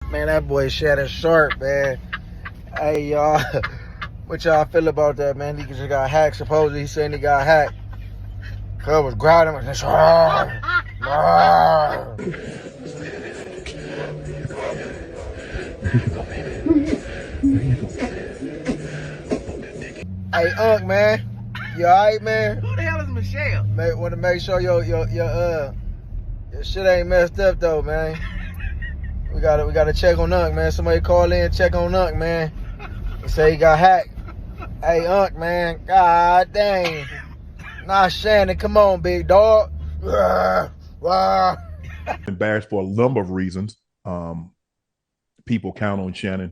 Man, that boy Shannon Sharpe, man. Hey, y'all, what y'all feel about that, man? He just got hacked. Supposedly he saying he got hacked. Cuz was grinding with this. Hey, Unc, man. You alright, man? Who the hell is Michelle? Want to make sure your shit ain't messed up though, man. We gotta check on Unc, man. Somebody call in, check on Unc, man. He say he got hacked. Hey, Unc, man. God dang. Nah, Shannon, come on, big dog. Embarrassed for a number of reasons. People count on Shannon.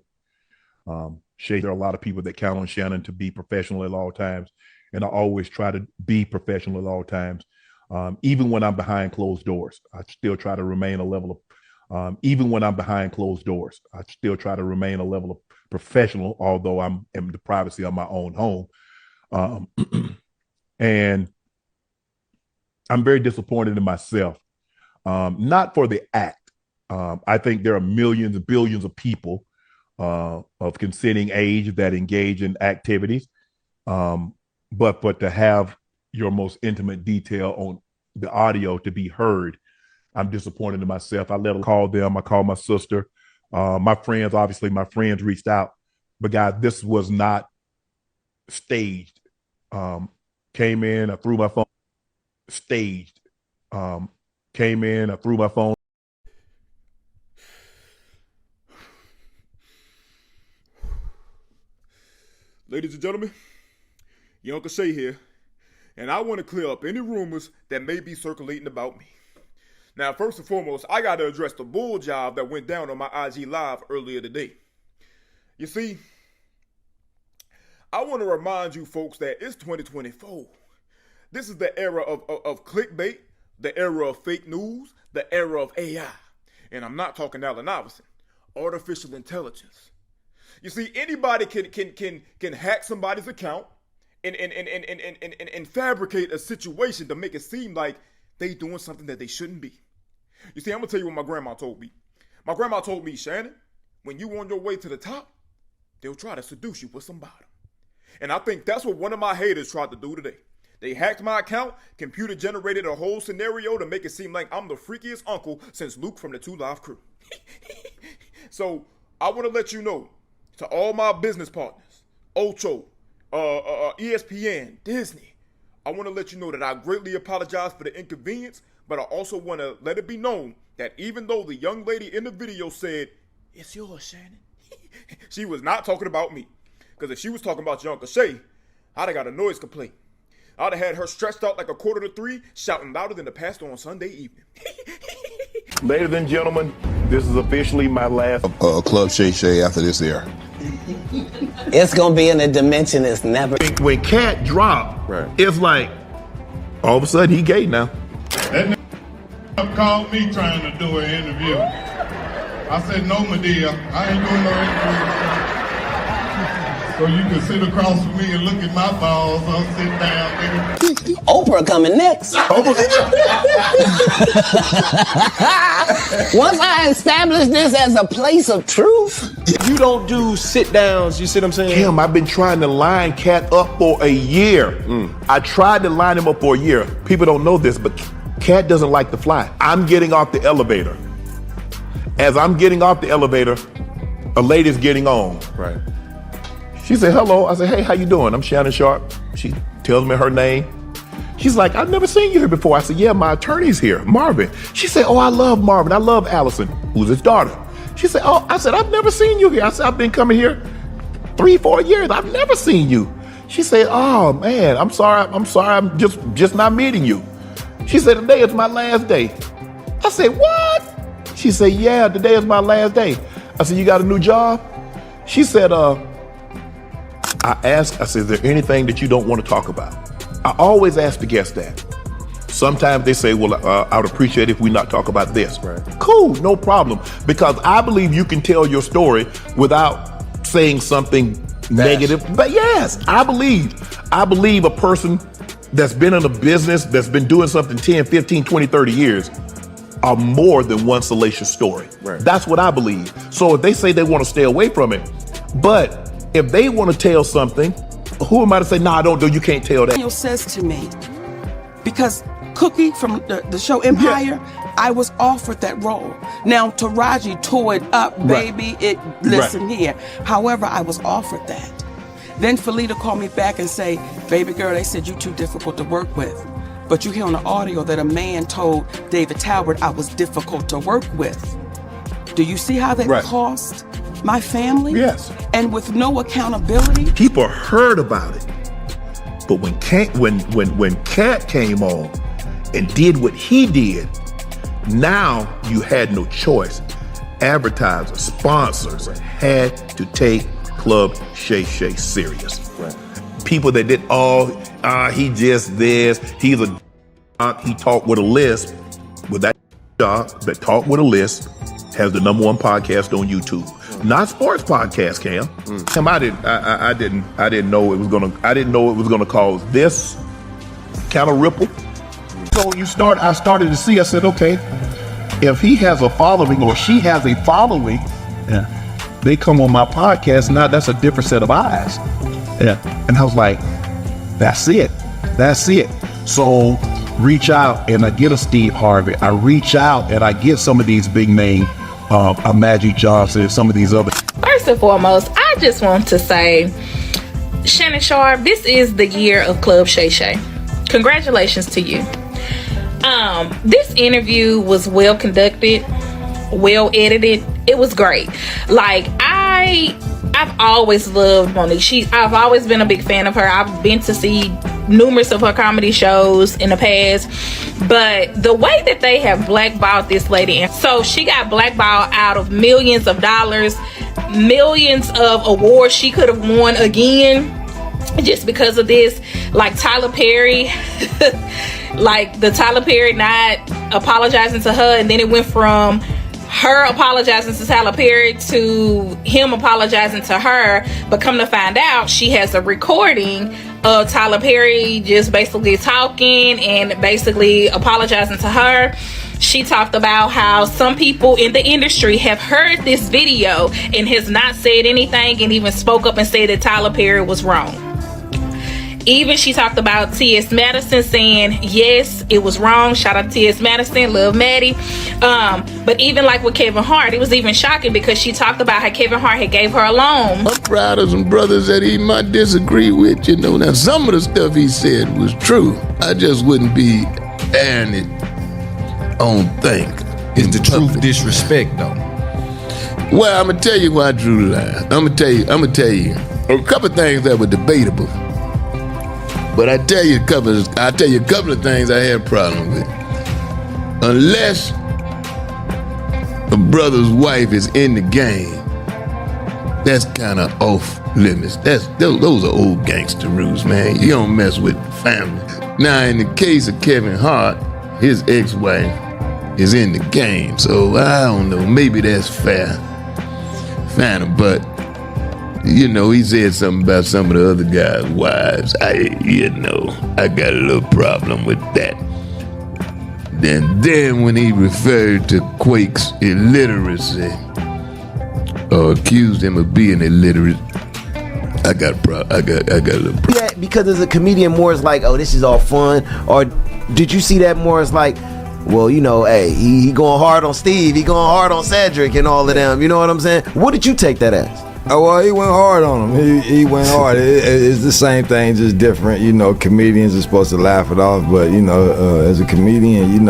There are a lot of people that count on Shannon to be professional at all times, and I always try to be professional at all times. Even when I'm behind closed doors, I still try to remain a level of even when I'm behind closed doors, I still try to remain a level of professional, although I'm in the privacy of my own home. And I'm very disappointed in myself, not for the act. I think there are millions and billions of people of consenting age that engage in activities, but to have your most intimate detail on the audio to be heard, I'm disappointed in myself. I let them call them. I called my sister. My friends, obviously, my friends reached out. But guys, this was not staged. Came in, I threw my phone. Staged. Came in, I threw my phone. Ladies and gentlemen, your Uncle Shay here, and I want to clear up any rumors that may be circulating about me. Now, first and foremost, I got to address the bull job that went down on my IG Live earlier today. You see, I want to remind you folks that it's 2024. This is the era of clickbait, the era of fake news, the era of AI. And I'm not talking Allen Iverson, artificial intelligence. You see, anybody can hack somebody's account and fabricate a situation to make it seem like they doing something that they shouldn't be. You see, I'm gonna tell you what my grandma told me. My grandma told me, Shannon, when you on your way to the top, they'll try to seduce you with some bottom. And I think that's what one of my haters tried to do today. They hacked my account, computer generated a whole scenario to make it seem like I'm the freakiest uncle since Luke from the 2 Live Crew. So I want to let you know, to all my business partners, Ocho, ESPN, Disney, I want to let you know that I greatly apologize for the inconvenience, but I also want to let it be known that even though the young lady in the video said, "It's yours, Shannon," she was not talking about me. Because if she was talking about your Uncle Shay, I'd have got a noise complaint. I'd have had her stretched out like 2:45, shouting louder than the pastor on Sunday evening. Ladies and gentlemen, this is officially my last Club Shay Shay after this air. It's gonna be in a dimension that's never. When Cat dropped, Right. It's like all of a sudden he gay now. That nigga called me trying to do an interview. I said, no, Medea, I ain't doing no interview. So you can sit across from me and look at my balls. I'll sit down, nigga. Oprah coming next. Once I establish this as a place of truth. You don't do sit downs, you see what I'm saying? Kim, I've been trying to line Cat up for a year. I tried to line him up for a year. People don't know this, but Cat doesn't like to fly. I'm getting off the elevator. As I'm getting off the elevator, a lady's getting on. Right. She said, hello. I said, hey, how you doing? I'm Shannon Sharpe. She tells me her name. She's like, I've never seen you here before. I said, yeah, my attorney's here, Marvin. She said, oh, I love Marvin. I love Allison, who's his daughter. She said, oh, I said, I've never seen you here. I said, I've been coming here 3-4 years. I've never seen you. She said, oh, man, I'm sorry. I'm just not meeting you. She said, today is my last day. I said, what? She said, yeah, today is my last day. I said, you got a new job? She said, I asked, I said, is there anything that you don't want to talk about? I always ask the guests that. Sometimes they say, well, I would appreciate if we not talk about this. Right. Cool, no problem. Because I believe you can tell your story without saying something negative. But yes, I believe a person that's been in a business, that's been doing something 10, 15, 20, 30 years, are more than one salacious story. Right. That's what I believe. So if they say they want to stay away from it, but if they want to tell something, who am I to say, nah, don't do, you can't tell that. Daniel says to me, because Cookie from the show Empire, I was offered that role. Now Taraji tore it up, baby. Listen here. However, I was offered that. Then Felita called me back and say, baby girl, they said you too difficult to work with. But you hear on the audio that a man told David Talbot I was difficult to work with. Do you see how that cost my family? Yes. And with no accountability? People heard about it. But when Cat came on and did what he did, now you had no choice. Advertisers, sponsors had to take Club Shay Shay serious. Right. People that did he just this, he talked with a lisp. With that job that talked with a lisp has the #1 podcast on YouTube. Not sports podcast, Cam. Cam, I didn't know it was gonna cause this kind of ripple. So I started to see, I said, okay, if he has a following or she has a following, they come on my podcast, now that's a different set of eyes. Yeah. And I was like, that's it. So reach out and I get a Steve Harvey. I reach out and I get some of these big name, a Magic Johnson, some of these other. First and foremost, I just want to say, Shannon Sharpe, this is the year of Club Shay Shay. Congratulations to you. This interview was well conducted, well edited. It was great. Like, I've always loved Monique. I've always been a big fan of her. I've been to see numerous of her comedy shows in the past, but the way that they have blackballed this lady, and so she got blackballed out of millions of dollars, millions of awards she could have won again just because of this. Like Tyler Perry, like the Tyler Perry not apologizing to her, and then it went from her apologizing to Tyler Perry to him apologizing to her, but come to find out she has a recording of Tyler Perry just basically talking and basically apologizing to her. She talked about how some people in the industry have heard this video and has not said anything, and even spoke up and said that Tyler Perry was wrong. Even she talked about T.S. Madison saying, yes, it was wrong. Shout out to T.S. Madison, love Maddie. But even like with Kevin Hart, it was even shocking because she talked about how Kevin Hart had gave her a loan. I'm proud of some brothers that he might disagree with, you know. Now, some of the stuff he said was true. I just wouldn't be airing it on thing. Is the truth disrespect, though? Well, I'm going to tell you why I drew the line. I'm going to tell you a couple of things that were debatable. But I tell you a couple of things I had a problem with. Unless a brother's wife is in the game, that's kind of off limits. Those are old gangster rules, man. You don't mess with family. Now, in the case of Kevin Hart, his ex-wife is in the game, so I don't know. Maybe that's fair, but. You know, he said something about some of the other guys' wives. I got a little problem with that. Then when he referred to Quake's illiteracy, or accused him of being illiterate, I got a little problem. Yeah, because as a comedian, more is like, oh, this is all fun. Or did you see that more as like, well, you know, hey, he going hard on Steve, he going hard on Cedric and all of them. You know what I'm saying? What did you take that as? Oh, well, he went hard on him. He went hard. It's the same thing, just different. You know, comedians are supposed to laugh it off, but, you know, as a comedian, it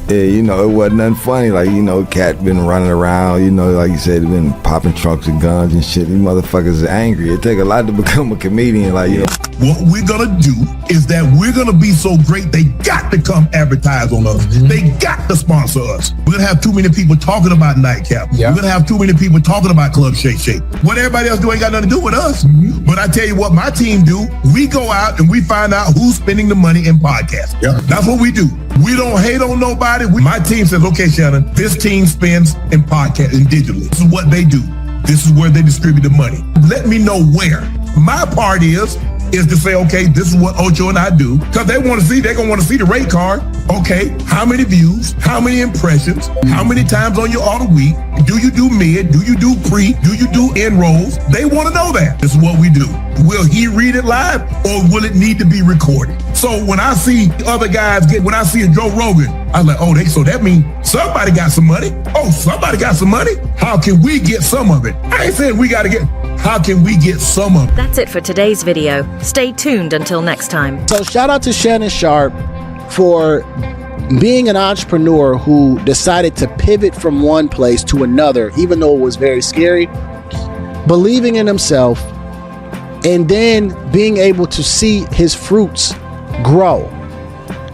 wasn't nothing funny. Like, you know, Cat been running around, you know, like you said, been popping trunks and guns and shit. These motherfuckers are angry. It take a lot to become a comedian, like, you know. What we're gonna do is that we're gonna be so great, they got to come advertise on us. They got to sponsor us. We're gonna have too many people talking about Nightcap. We're gonna have too many people talking about Club Shay Shay. What everybody else do ain't got nothing to do with us. But I tell you what my team do, we go out and we find out who's spending the money in podcasts. That's what we do. We don't hate on nobody. My team says, okay, Shannon, this team spends in podcast and digitally. This is what they do. This is where they distribute the money. Let me know where. My part is is to say, okay, this is what Ocho and I do. Because they're going to see the rate card. Okay, how many views, how many impressions, how many times on your auto week, do you do mid, do you do pre, do you do end rolls? They want to know that. This is what we do. Will he read it live or will it need to be recorded? So when I see other guys when I see a Joe Rogan, I'm like, oh, so that means somebody got some money. Oh, somebody got some money. How can we get some of it? I ain't saying we got to get, how can we get some of it? That's it for today's video. Stay tuned until next time. So shout out to Shannon Sharpe for being an entrepreneur who decided to pivot from one place to another, even though it was very scary, believing in himself, and then being able to see his fruits grow.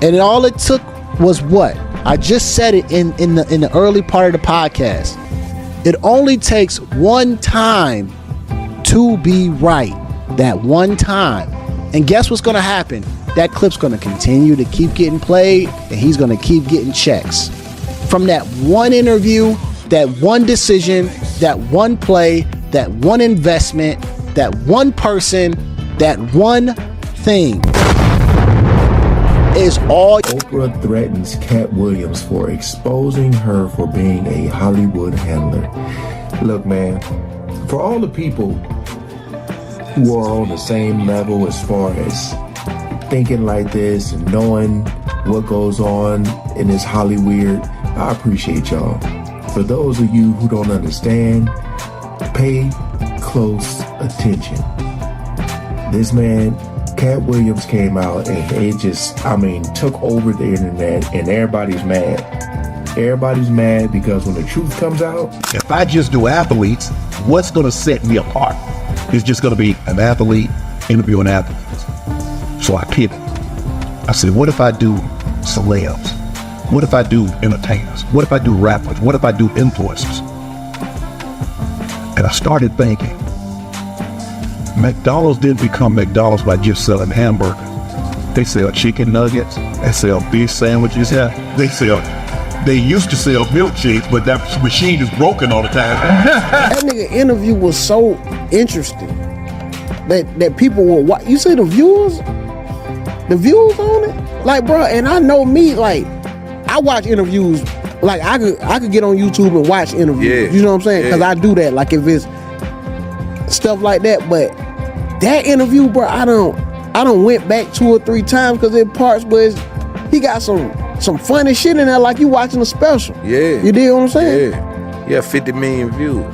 And all it took was what? I just said it in the early part of the podcast. It only takes one time to be right. That one time. And guess what's going to happen? That clip's going to continue to keep getting played, and he's going to keep getting checks. From that one interview, that one decision, that one play, that one investment, that one person, that one thing is all. Oprah threatens Cat Williams for exposing her for being a Hollywood handler. Look, man, for all the people who are on the same level as far as thinking like this and knowing what goes on in this Hollywood, I appreciate y'all. For those of you who don't understand, pay close attention. This man, Cat Williams, came out and it just, took over the internet, and everybody's mad. Everybody's mad because when the truth comes out, if I just do athletes, what's going to set me apart? It's just going to be an athlete interviewing athletes. So I pivoted. I said, what if I do celebs? What if I do entertainers? What if I do rappers? What if I do influencers? And I started thinking, McDonald's didn't become McDonald's by just selling hamburgers. They sell chicken nuggets. They sell beef sandwiches. They used to sell milkshakes, but that machine is broken all the time. That nigga interview was so interesting that people will watch. You see the views on it? Like, bro, and I know me, like, I watch interviews. Like, I could get on YouTube and watch interviews. Yeah. You know what I'm saying? Because I do that. Like, if it's stuff like that. But that interview, bro, I don't went back 2 or 3 times because it parts, but he got some funny shit in there, like you watching a special. Yeah. You dig what I'm saying? Yeah, 50 million views.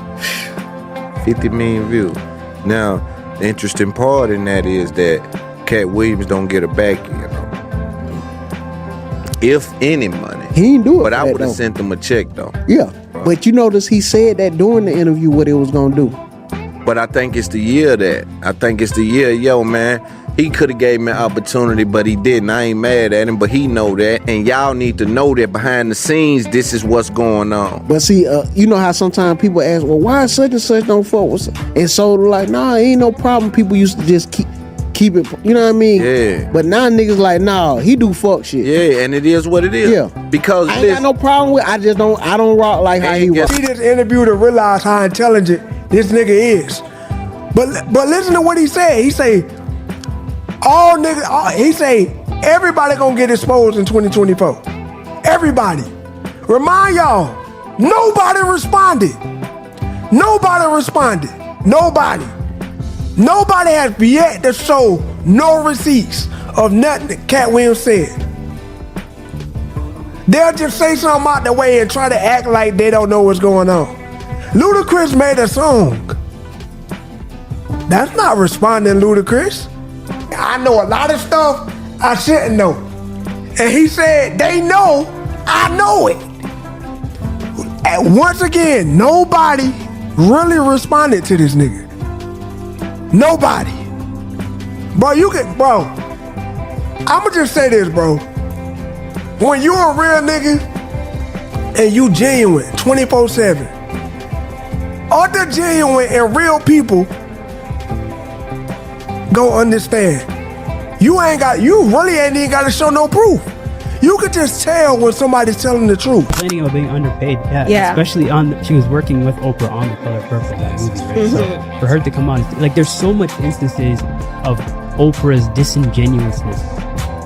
50 million views. Now, the interesting part in that is that Cat Williams don't get a back, if any money. He didn't do it. But I would have sent him a check though. Yeah. But you notice he said that during the interview what it was gonna do. But I think it's the year yo, man. He could have gave me an opportunity, but he didn't. I ain't mad at him, but he know that. And y'all need to know that behind the scenes, this is what's going on. But see, you know how sometimes people ask, well, why such and such don't fuck with us? And so like, nah, ain't no problem. People used to just keep it, you know what I mean? Yeah. But now niggas like, nah, he do fuck shit. Yeah, and it is what it is. Yeah. Because I ain't got no problem with it. I don't rock like how he rock. See this interview to realize how intelligent this nigga is. But listen to what he said. He say, he say, everybody gonna get exposed in 2024. Everybody. Remind y'all, nobody responded. Nobody has yet to show no receipts of nothing that Cat Williams said. They'll just say something out the way and try to act like they don't know what's going on. Ludacris made a song. That's not responding, Ludacris. I know a lot of stuff I shouldn't know. And he said, they know, I know it. And once again, nobody really responded to this nigga. Nobody. Bro, I'ma just say this, bro. When you a real nigga and you genuine 24/7, other genuine and real people go understand. You really ain't even gotta show no proof. You could just tell when somebody's telling the truth. Complaining about being underpaid, yeah. Especially she was working with Oprah on The Color Purple, that movie, right? So for her to come on, like, there's so much instances of Oprah's disingenuousness,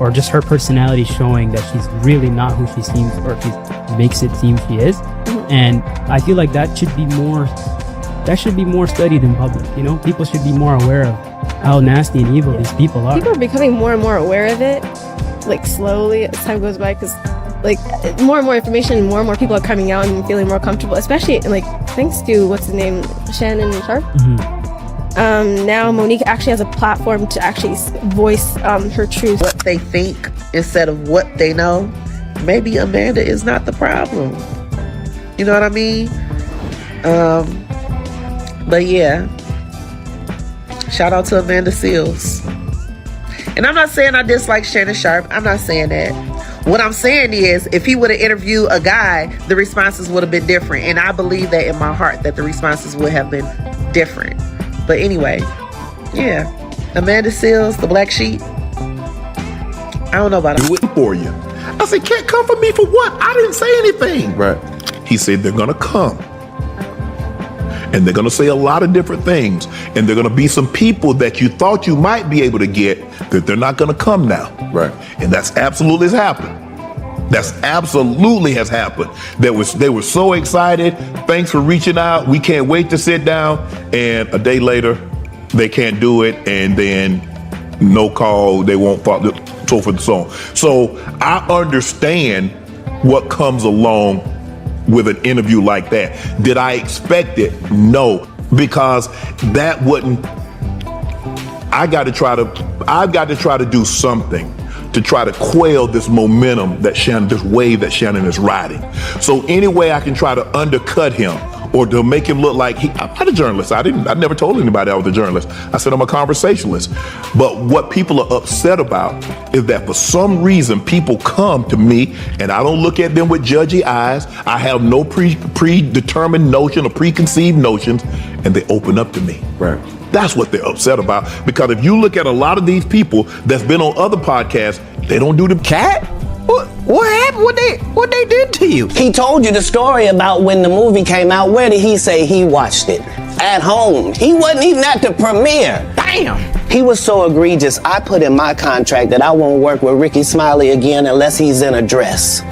or just her personality showing that she's really not who she seems, or she makes it seem she is. And I feel like that should be more studied in public. You know, people should be more aware of how nasty and evil these people are. People are becoming more and more aware of it, like slowly as time goes by, because like more and more information, more and more people are coming out and feeling more comfortable, especially like thanks to what's his name, Shannon Sharpe. Now Monique actually has a platform to actually voice her truth. What they think instead of what they know. Maybe Amanda is not the problem. You know what I mean? But yeah, shout out to Amanda Seales. And I'm not saying I dislike Shannon Sharpe. I'm not saying that. What I'm saying is, if he would have interviewed a guy, the responses would have been different. And I believe that in my heart that the responses would have been different. But anyway, yeah, Amanda Seales, the black sheep. I don't know about do it for you. I said, can't come for me for what? I didn't say anything. Right. He said they're gonna come. And they're gonna say a lot of different things. And they're gonna be some people that you thought you might be able to get that they're not gonna come now. Right. And that's absolutely has happened. That's absolutely has happened. They were so excited. Thanks for reaching out. We can't wait to sit down. And a day later, they can't do it. And then no call. They won't follow, so forth and so on. So I understand what comes along with an interview like that. Did I expect it? No, because that wouldn't. I've got to try to do something to try to quell this momentum that Shannon, this wave that Shannon is riding. So any way I can try to undercut him or to make him look like I'm not a journalist. I never told anybody I was a journalist. I said I'm a conversationalist. But what people are upset about is that for some reason people come to me and I don't look at them with judgy eyes. I have no predetermined notion or preconceived notions, and they open up to me. Right. That's what they're upset about. Because if you look at a lot of these people that's been on other podcasts, they don't do the cat. What happened? What they did to you? He told you the story about when the movie came out. Where did he say he watched it? At home. He wasn't even at the premiere. Damn. He was so egregious. I put in my contract that I won't work with Ricky Smiley again unless he's in a dress.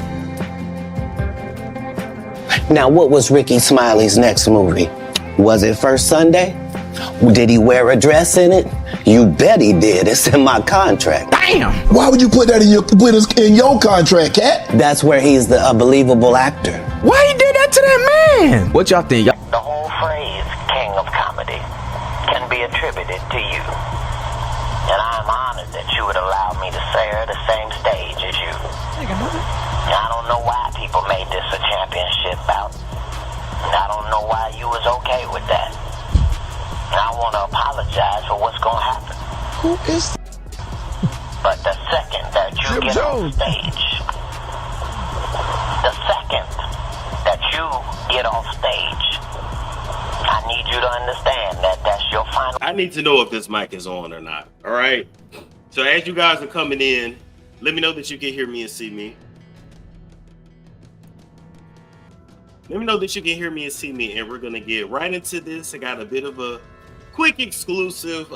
Now, what was Ricky Smiley's next movie? Was it First Sunday? Did he wear a dress in it? You bet he did. It's in my contract. Damn! Why would you put that in your contract, Cat? That's where he's the believable actor. Why you did that to that man? What y'all think? The whole phrase, king of comedy, can be attributed to you. And I'm honored that you would allow me to share the same stage as you. I don't know why people made this a championship bout. I don't know why you was okay with that. And I want to apologize for what's going to happen. Who is But the second that you get on stage, the second that you get off stage, I need you to understand that that's your final. I need to know if this mic is on or not. All right. So as you guys are coming in, let me know that you can hear me and see me. Let me know that you can hear me and see me, and we're gonna get right into this. I got a bit of a quick exclusive.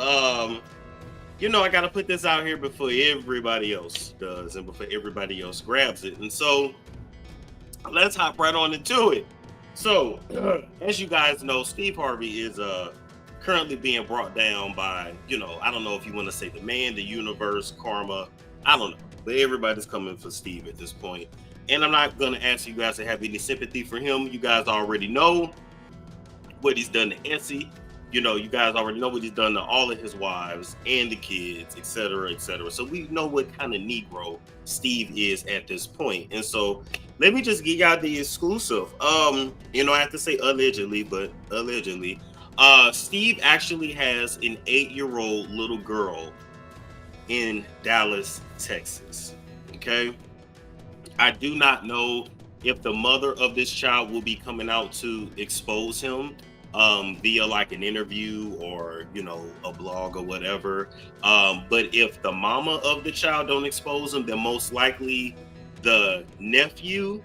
You know, I gotta put this out here before everybody else does and before everybody else grabs it. And so let's hop right on into it. So as you guys know, Steve Harvey is currently being brought down by, you know, I don't know if you want to say the man, the universe, karma, I don't know, but everybody's coming for Steve at this point. And I'm not going to ask you guys to have any sympathy for him. You guys already know what he's done to Essie. You know, you guys already know what he's done to all of his wives and the kids, et cetera, et cetera. So we know what kind of Negro Steve is at this point. And so let me just give y'all the exclusive. You know, I have to say allegedly, but allegedly. Steve actually has an 8-year-old little girl in Dallas, Texas. Okay? I do not know if the mother of this child will be coming out to expose him via like an interview or, you know, a blog or whatever. But if the mama of the child don't expose him, then most likely the nephew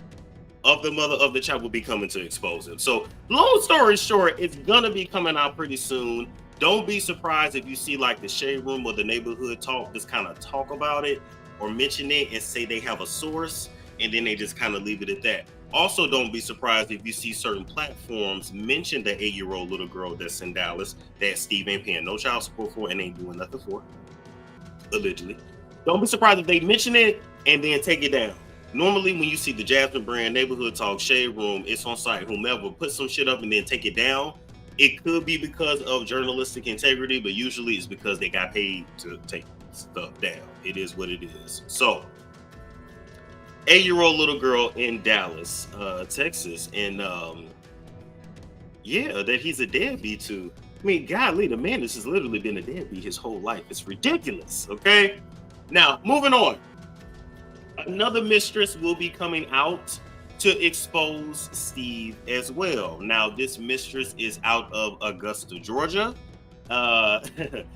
of the mother of the child will be coming to expose him. So long story short, it's gonna be coming out pretty soon. Don't be surprised if you see like the Shade Room or the Neighborhood Talk just kind of talk about it or mention it and say they have a source, and then they just kind of leave it at that. Also, don't be surprised if you see certain platforms mention the 8-year-old little girl that's in Dallas that Steve ain't paying no child support for and ain't doing nothing for, allegedly. Don't be surprised if they mention it and then take it down. Normally, when you see the Jasmine Brand, Neighborhood Talk, Shade Room, it's on site, whomever, put some shit up and then take it down. It could be because of journalistic integrity, but usually it's because they got paid to take stuff down. It is what it is. So, 8-year-old little girl in Dallas, Texas, and yeah, that he's a deadbeat to. I mean, golly, the man has literally been a deadbeat his whole life. It's ridiculous, okay? Now, moving on. Another mistress will be coming out to expose Steve as well. Now, this mistress is out of Augusta, Georgia.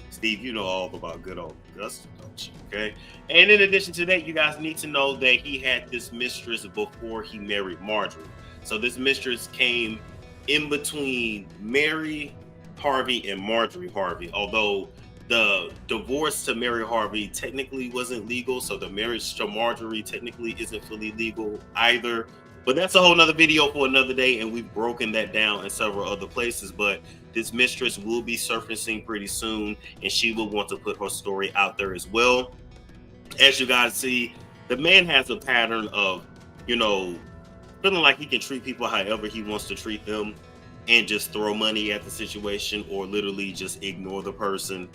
Steve, you know all about good old Augusta, don't you? Okay. And in addition to that, you guys need to know that he had this mistress before he married Marjorie. So this mistress came in between Mary Harvey and Marjorie Harvey, although the divorce to Mary Harvey technically wasn't legal, so the marriage to Marjorie technically isn't fully legal either. But that's a whole nother video for another day, and we've broken that down in several other places. But this mistress will be surfacing pretty soon, and she will want to put her story out there as well. As you guys see, the man has a pattern of, you know, feeling like he can treat people however he wants to treat them and just throw money at the situation or literally just ignore the person.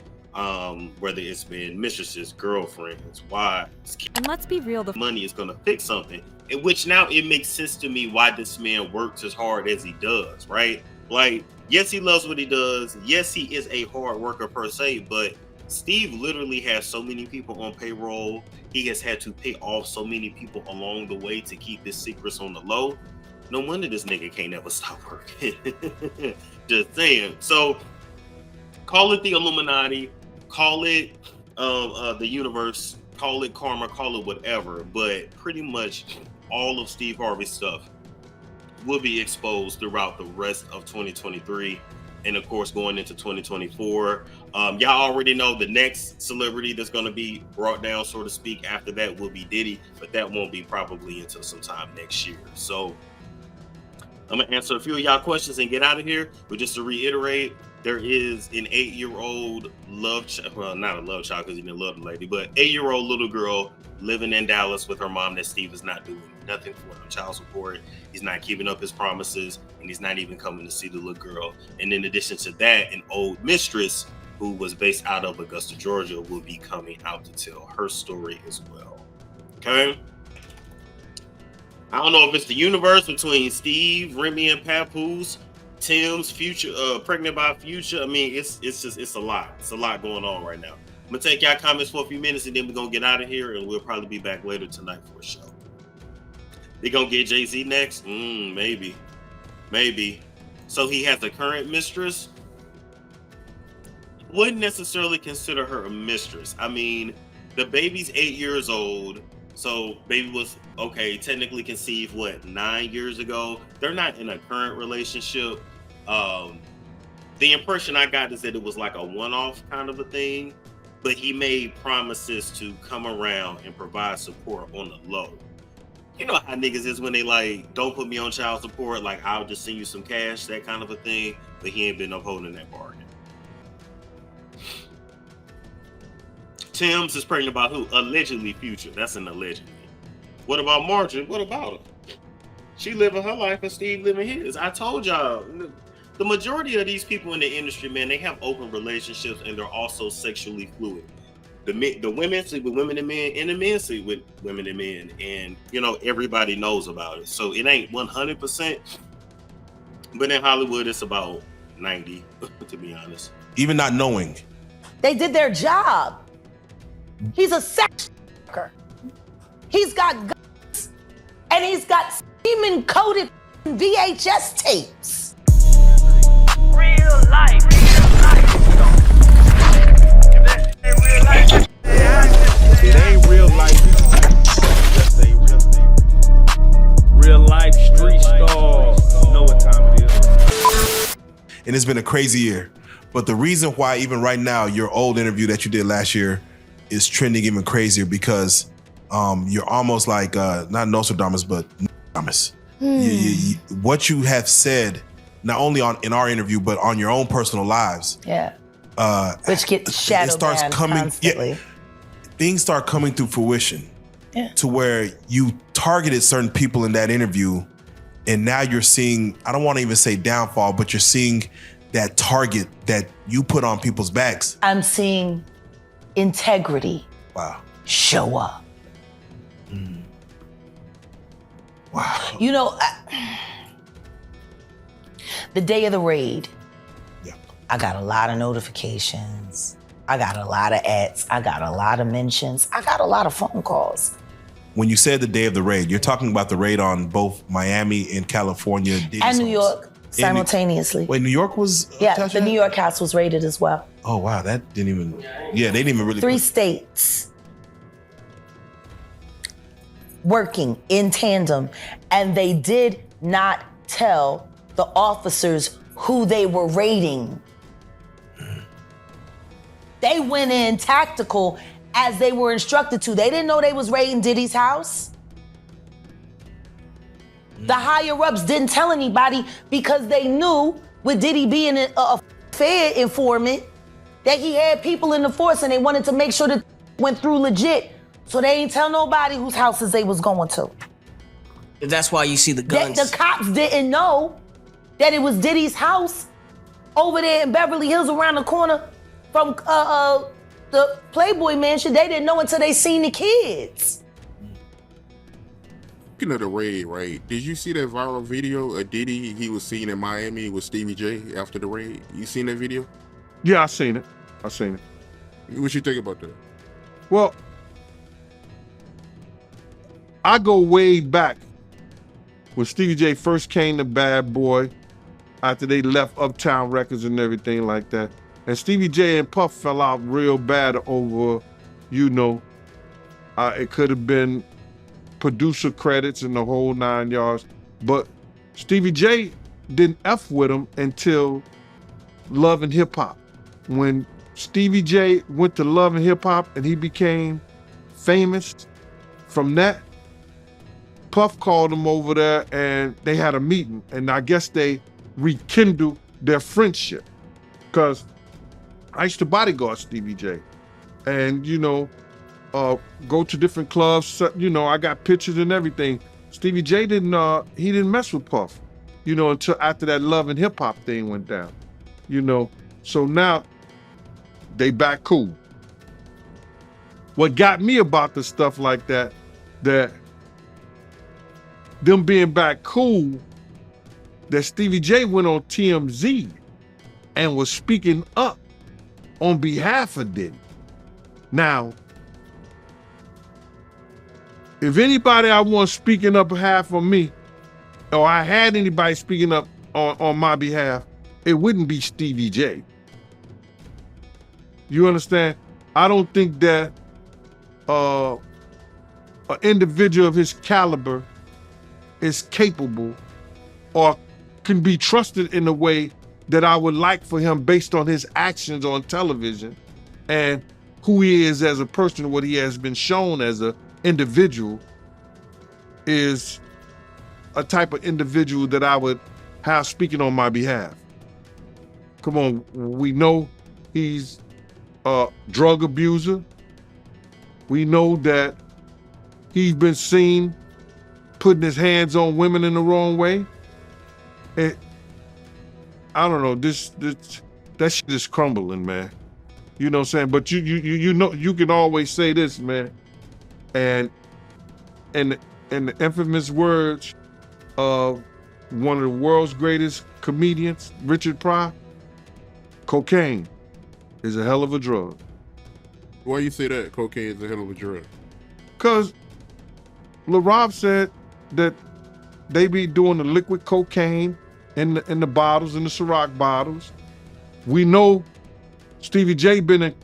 Whether it's been mistresses, girlfriends, wives. And let's be real, the money is going to fix something. In which now it makes sense to me why this man works as hard as he does, right? Like, yes, he loves what he does. Yes, he is a hard worker per se, but Steve literally has so many people on payroll. He has had to pay off so many people along the way to keep his secrets on the low. No wonder this nigga can't ever stop working. Just saying. So, call it the Illuminati, call it the universe, call it karma, call it whatever, but pretty much all of Steve Harvey's stuff will be exposed throughout the rest of 2023 and of course going into 2024. Y'all already know the next celebrity that's going to be brought down, so to speak, after that will be Diddy, but that won't be probably until sometime next year. So I'm gonna answer a few of y'all questions and get out of here. But just to reiterate, there is an 8-year-old love child, well, not a love child because he didn't love the lady, but 8-year-old little girl living in Dallas with her mom that Steve is not doing nothing for, no child support. He's not keeping up his promises, and he's not even coming to see the little girl. And in addition to that, an old mistress who was based out of Augusta, Georgia, will be coming out to tell her story as well. Okay? I don't know if it's the universe between Steve, Remy, and Papoose, Tim's Future, pregnant by Future. I mean, it's a lot. It's a lot going on right now. I'm gonna take y'all comments for a few minutes and then we're gonna get out of here, and we'll probably be back later tonight for a show. They gonna get Jay-Z next? Maybe. So he has a current mistress. Wouldn't necessarily consider her a mistress. I mean, the baby's 8 years old. So baby was, okay, technically conceived, 9 years ago? They're not in a current relationship. The impression I got is that it was like a one-off kind of a thing, but he made promises to come around and provide support on the low. You know how niggas is when they like, don't put me on child support, like I'll just send you some cash, that kind of a thing, but he ain't been upholding that bargain. Tim's is pregnant by who? Allegedly Future. That's an allegedly. What about Marjorie? What about her? She living her life and Steve living his. I told y'all, the majority of these people in the industry, man, they have open relationships and they're also sexually fluid. The women sleep with women and men, and the men sleep with women and men, and you know everybody knows about it. So it ain't 100%, but in Hollywood it's about 90, to be honest. Even not knowing. They did their job. He's a sex worker. He's got guns, and he's got semen-coated VHS tapes. Real life. It ain't real life. Just ain't real. Real life street stars. You know what time it is. and it's been a crazy year. But the reason why even right now your old interview that you did last year is trending even crazier because you're almost like not Nostradamus but Nostradamus. What you have said, not only in our interview but on your own personal lives, which gets shadowed constantly. Things start coming to fruition to where you targeted certain people in that interview, and now you're seeing, I don't want to even say downfall, but you're seeing that target that you put on people's backs. I'm seeing integrity show up. Wow. You know, the day of the raid, I got a lot of notifications. I got a lot of ads. I got a lot of mentions. I got a lot of phone calls. When you said the day of the raid, you're talking about the raid on both Miami and California. And New York simultaneously. Wait, New York was the New York house was raided as well. Oh, wow. That didn't even, they didn't even really. 3 states working in tandem, and they did not tell the officers who they were raiding. They went in tactical as they were instructed to. They didn't know they was raiding Diddy's house. The higher-ups didn't tell anybody because they knew, with Diddy being a Fed informant, that he had people in the force and they wanted to make sure that went through legit. So they ain't tell nobody whose houses they was going to. That's why you see the guns. The cops didn't know that it was Diddy's house over there in Beverly Hills around the corner from the Playboy Mansion. They didn't know until they seen the kids. Speaking of the raid, right? Did you see that viral video of Diddy? He was seen in Miami with Stevie J after the raid. You seen that video? Yeah, I seen it. What you think about that? Well, I go way back when Stevie J first came to Bad Boy after they left Uptown Records and everything like that. And Stevie J and Puff fell out real bad over, it could have been producer credits and the whole 9 yards. But Stevie J didn't F with him until Love and Hip Hop. When Stevie J went to Love and Hip Hop and he became famous from that, Puff called him over there and they had a meeting. And I guess they rekindled their friendship. Because I used to bodyguard Stevie J. And, go to different clubs. I got pictures and everything. Stevie J didn't mess with Puff, until after that Love and Hip Hop thing went down. So now they back cool. What got me about the stuff like that them being back cool, that Stevie J went on TMZ and was speaking up on behalf of Diddy. Now, if anybody I want speaking up behalf of me, or I had anybody speaking up on my behalf, it wouldn't be Stevie J. You understand? I don't think that an individual of his caliber is capable or can be trusted in a way that I would like for him based on his actions on television and who he is as a person, what he has been shown as an individual is a type of individual that I would have speaking on my behalf. Come on, we know he's a drug abuser. We know that he's been seen putting his hands on women in the wrong way. And I don't know, that shit is crumbling, man. You know what I'm saying? But you can always say this, man. And the infamous words of one of the world's greatest comedians, Richard Pryor, cocaine is a hell of a drug. Why you say that? Cocaine is a hell of a drug? Because LaRob said that they be doing the liquid cocaine in the bottles, in the Ciroc bottles. We know Stevie J been in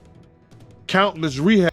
countless rehab.